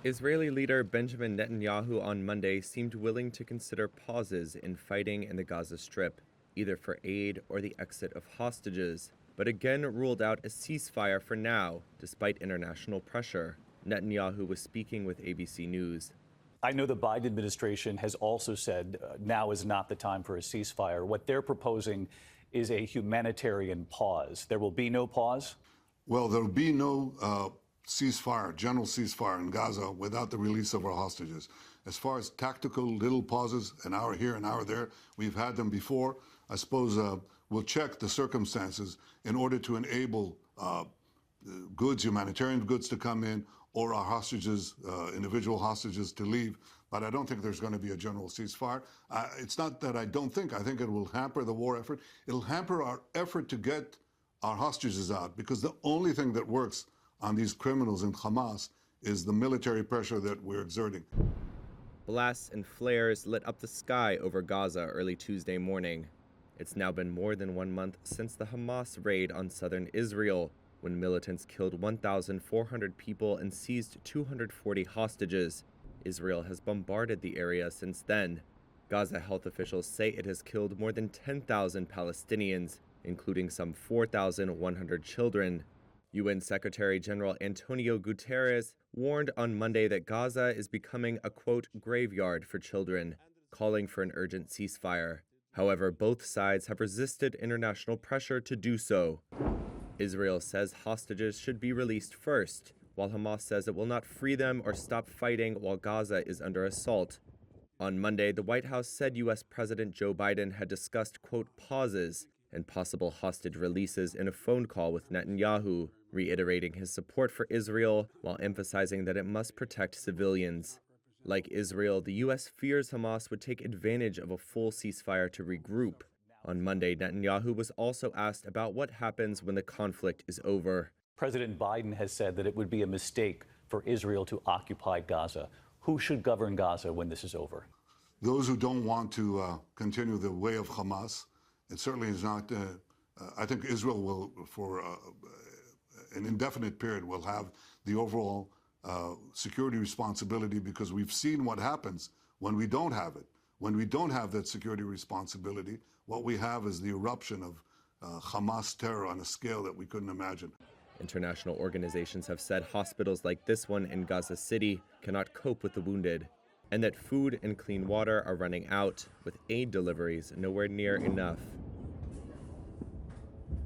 Israeli leader Benjamin Netanyahu on Monday seemed willing to consider pauses in fighting in the Gaza Strip, either for aid or the exit of hostages, but again ruled out a ceasefire for now, despite international pressure. Netanyahu was speaking with ABC News. I know the Biden administration has also said now is not the time for a ceasefire. What they're proposing is a humanitarian pause. There will be no pause? Well, there will be no ceasefire, general ceasefire in Gaza without the release of our hostages. As far as tactical little pauses, an hour here, an hour there, we've had them before. I suppose we'll check the circumstances in order to enable goods, humanitarian goods to come in, or our hostages, individual hostages to leave. But I don't think there's going to be a general ceasefire. It's not that I think it will hamper the war effort. It'll hamper our effort to get our hostages out, because the only thing that works on these criminals in Hamas is the military pressure that we're exerting. Blasts and flares lit up the sky over Gaza early Tuesday morning. It's now been more than 1 month since the Hamas raid on southern Israel, when militants killed 1,400 people and seized 240 hostages. Israel has bombarded the area since then. Gaza health officials say it has killed more than 10,000 Palestinians, including some 4,100 children. UN Secretary General Antonio Guterres warned on Monday that Gaza is becoming a, quote, graveyard for children, calling for an urgent ceasefire. However, both sides have resisted international pressure to do so. Israel says hostages should be released first, while Hamas says it will not free them or stop fighting while Gaza is under assault. On Monday, the White House said U.S. President Joe Biden had discussed, quote, pauses and possible hostage releases in a phone call with Netanyahu, reiterating his support for Israel while emphasizing that it must protect civilians. Like Israel, the U.S. fears Hamas would take advantage of a full ceasefire to regroup. On Monday, Netanyahu was also asked about what happens when the conflict is over. President Biden has said that it would be a mistake for Israel to occupy Gaza. Who should govern Gaza when this is over? Those who don't want to continue the way of Hamas. It certainly is not. I think Israel will, for an indefinite period, will have the overall security responsibility, because we've seen what happens when we don't have it. When we don't have that security responsibility, what we have is the eruption of Hamas terror on a scale that we couldn't imagine. International organizations have said hospitals like this one in Gaza City cannot cope with the wounded, and that food and clean water are running out, with aid deliveries nowhere near enough.